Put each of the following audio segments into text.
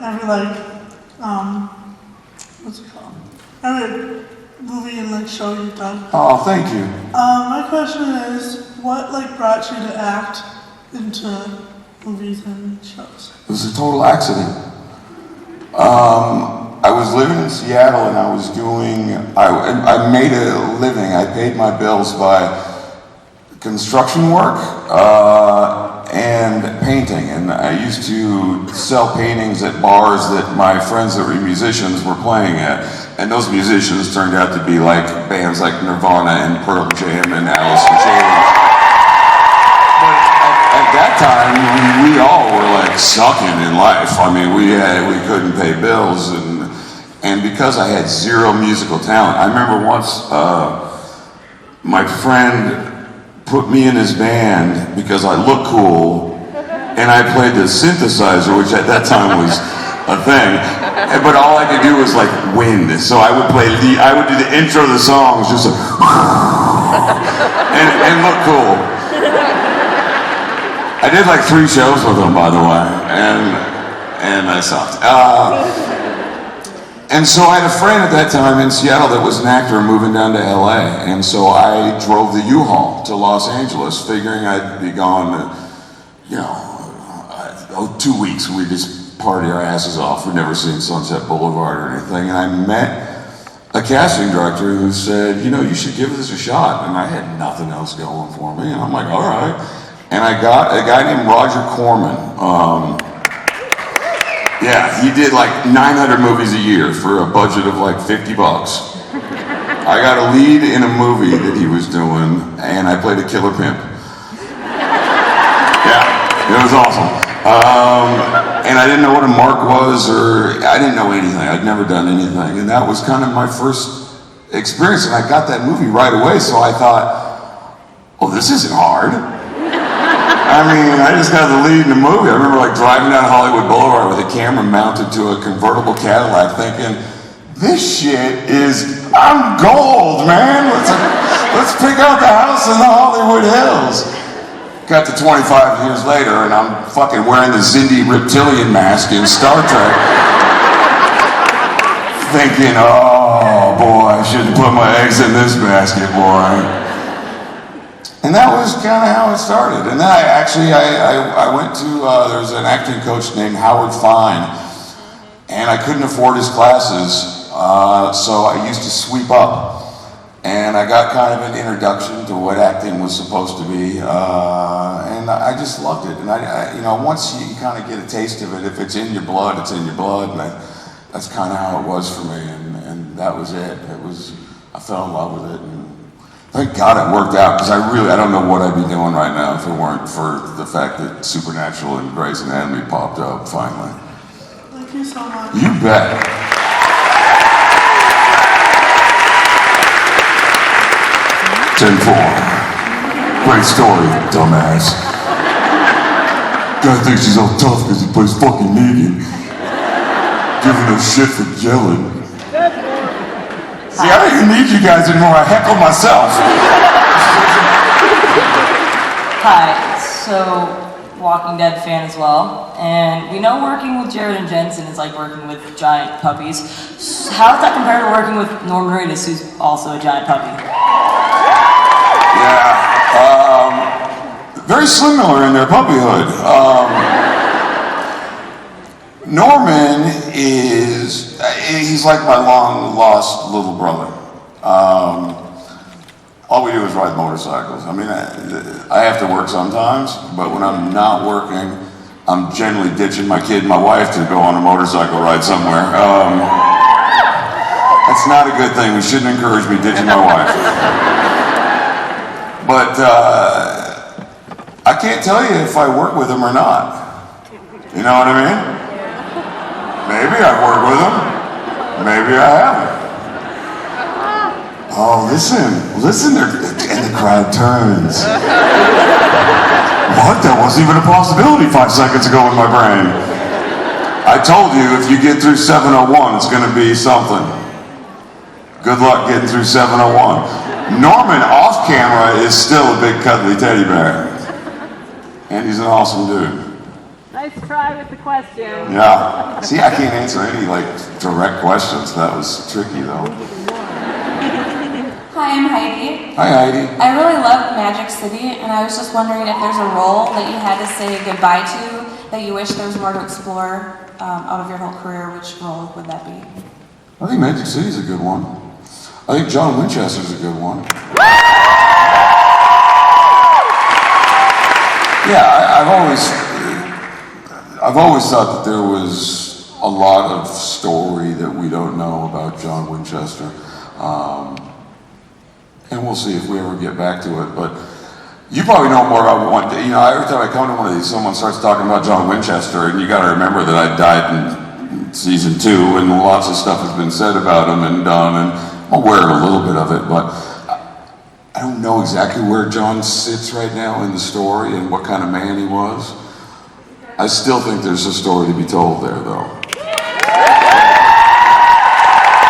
every what's it called? Every movie and show you've done. Oh, thank you. My question is, what brought you to act into movies and shows? It was a total accident. I was living in Seattle and I was doing, I made a living, I paid my bills by construction work and painting. And I used to sell paintings at bars that my friends that were musicians were playing at. And those musicians turned out to be bands like Nirvana and Pearl Jam and Alice in Chains. But at that time, we all were sucking in life. I mean, we couldn't pay bills, and because I had zero musical talent, I remember once my friend put me in his band because I looked cool, and I played the synthesizer, which at that time was a thing. But all I could do was wind, so I would do the intro of the songs just and look cool. I did 3 shows with them, by the way, and I sucked. And so I had a friend at that time in Seattle that was an actor moving down to LA, and so I drove the U-Haul to Los Angeles, figuring I'd be gone, 2 weeks. We'd just party our asses off. We'd never seen Sunset Boulevard or anything, and I met a casting director who said, you should give this a shot, and I had nothing else going for me, and I'm like, all right. And I got a guy named Roger Corman. He did 900 movies a year for a budget of $50. I got a lead in a movie that he was doing, and I played a killer pimp. Yeah, it was awesome. And I didn't know what a mark was, or I didn't know anything. I'd never done anything, and that was kind of my first experience. And I got that movie right away, so I thought, oh, this isn't hard. I mean, I just got the lead in the movie. I remember driving down Hollywood Boulevard with a camera mounted to a convertible Cadillac thinking, this shit I'm gold, man. Let's pick out the house in the Hollywood Hills. Got to 25 years later and I'm fucking wearing the Xindi reptilian mask in Star Trek. Thinking, oh boy, I shouldn't put my eggs in this basket, boy. And that was kind of how it started. And then I went to, there was an acting coach named Howard Fine, and I couldn't afford his classes, so I used to sweep up. And I got kind of an introduction to what acting was supposed to be, and I just loved it. And once you kind of get a taste of it, if it's in your blood, it's in your blood, and that's kind of how it was for me, and that was it. I fell in love with it. And thank God it worked out, because I don't know what I'd be doing right now if it weren't for the fact that Supernatural and Grey's Anatomy popped up finally. Thank you so much. You bet. 10-4. Great story, dumbass. Guy thinks he's all tough because he plays fucking Negan. Giving a shit for gelling. See, I don't even need you guys anymore. I heckle myself. Hi, so Walking Dead fan as well, and we know working with Jared and Jensen is like working with giant puppies. How does that compare to working with Norman Reedus, who's also a giant puppy? Yeah, very similar in their puppyhood. Norman he's like my long lost little brother. All we do is ride motorcycles. I mean, I have to work sometimes, but when I'm not working, I'm generally ditching my kid and my wife to go on a motorcycle ride somewhere. That's not a good thing. We shouldn't encourage me ditching my wife. But I can't tell you if I work with him or not. You know what I mean? Maybe I've worked with him. Maybe I haven't. Oh, listen, and the crowd turns. What? That wasn't even a possibility 5 seconds ago in my brain. I told you, if you get through 701, it's gonna be something. Good luck getting through 701. Norman, off camera, is still a big cuddly teddy bear. And he's an awesome dude. Nice try with the question. Yeah. See, I can't answer any like direct questions. That was tricky though. Hi, I'm Heidi. Hi, Heidi. I really love Magic City, and I was just wondering if there's a role that you had to say goodbye to that you wish there was more to explore out of your whole career. Which role would that be? I think Magic City's a good one. I think John Winchester's a good one. Yeah, I've always thought that there was a lot of story that we don't know about John Winchester. And we'll see if we ever get back to it. But you probably know more about one day. You know, every time I come to one of these, someone starts talking about John Winchester, and you got to remember that I died in season 2, and lots of stuff has been said about him and done, and I'm aware of a little bit of it, but I don't know exactly where John sits right now in the story and what kind of man he was. I still think there's a story to be told there, though.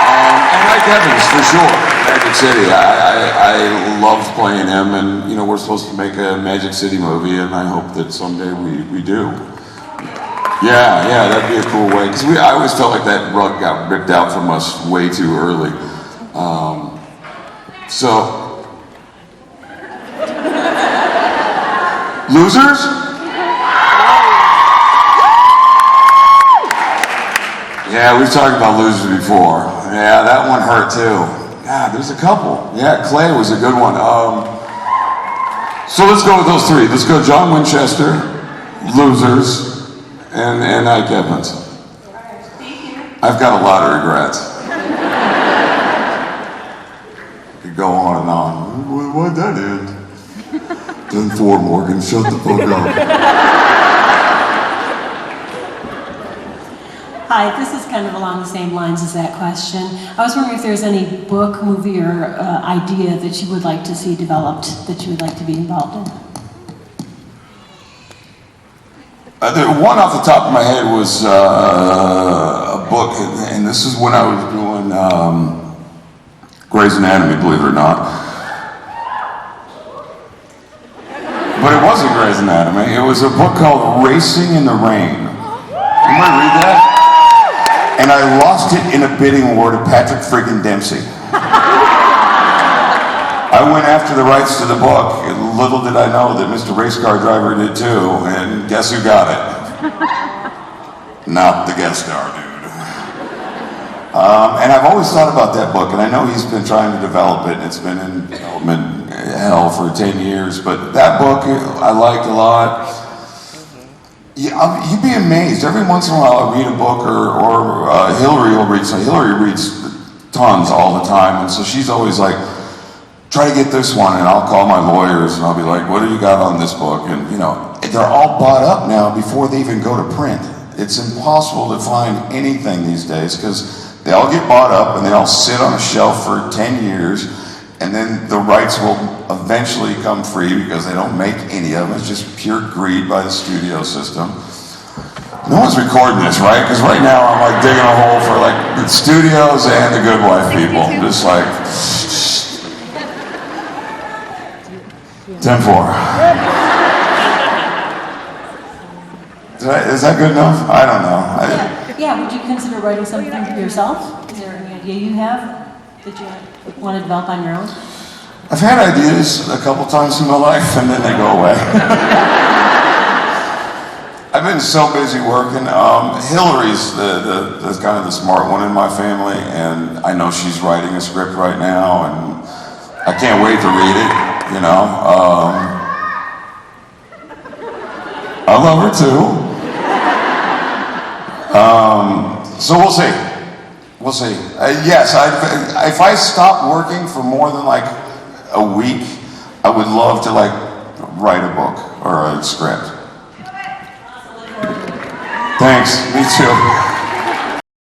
And Mike Evans, for sure. Magic City. I loved playing him, and you know we're supposed to make a Magic City movie, and I hope that someday we do. Yeah, that'd be a cool way. Because I always felt like that rug got ripped out from us way too early. Losers? Yeah, we've talked about Losers before. Yeah, that one hurt too. Yeah, there's a couple. Yeah, Clay was a good one. So let's go with those 3. Let's go John Winchester, Losers, and Ike Evans. I've got a lot of regrets. Could go on and on. Why'd that end? 10-4, Morgan. Shut the fuck up. Hi, this is kind of along the same lines as that question. I was wondering if there's any book, movie, or idea that you would like to see developed that you would like to be involved in. The one off the top of my head was a book, and this is when I was doing Grey's Anatomy, believe it or not. But it wasn't Grey's Anatomy. It was a book called Racing in the Rain. You might read that? And I lost it in a bidding war to Patrick friggin' Dempsey. I went after the rights to the book, and little did I know that Mr. Race Car Driver did too, and guess who got it? Not the guest star, dude. And I've always thought about that book, and I know he's been trying to develop it, and it's been in development hell for 10 years, but that book I liked a lot. You'd be amazed. Every once in a while I read a book, or Hillary will read something. Hillary reads tons all the time, and so she's always like, try to get this one, and I'll call my lawyers, and I'll be like, what do you got on this book? And you know, they're all bought up now before they even go to print. It's impossible to find anything these days, because they all get bought up, and they all sit on a shelf for 10 years, and then the rights will eventually come free because they don't make any of them. It's just pure greed by the studio system. No one's recording this, right? Because right now I'm like digging a hole for like the studios and the Good Wife people. Just like 10-4. Is that good enough? I don't know. Yeah, would you consider writing something for yourself? Is there any idea you have that you want to develop on your own? I've had ideas a couple times in my life, and then they go away. I've been so busy working. Hillary's the kind of the smart one in my family, and I know she's writing a script right now, and I can't wait to read it. You know, I love her too. So we'll see. We'll see. Yes, if I stopped working for more than like a week, I would love to like write a book or a script. Thanks. Me too.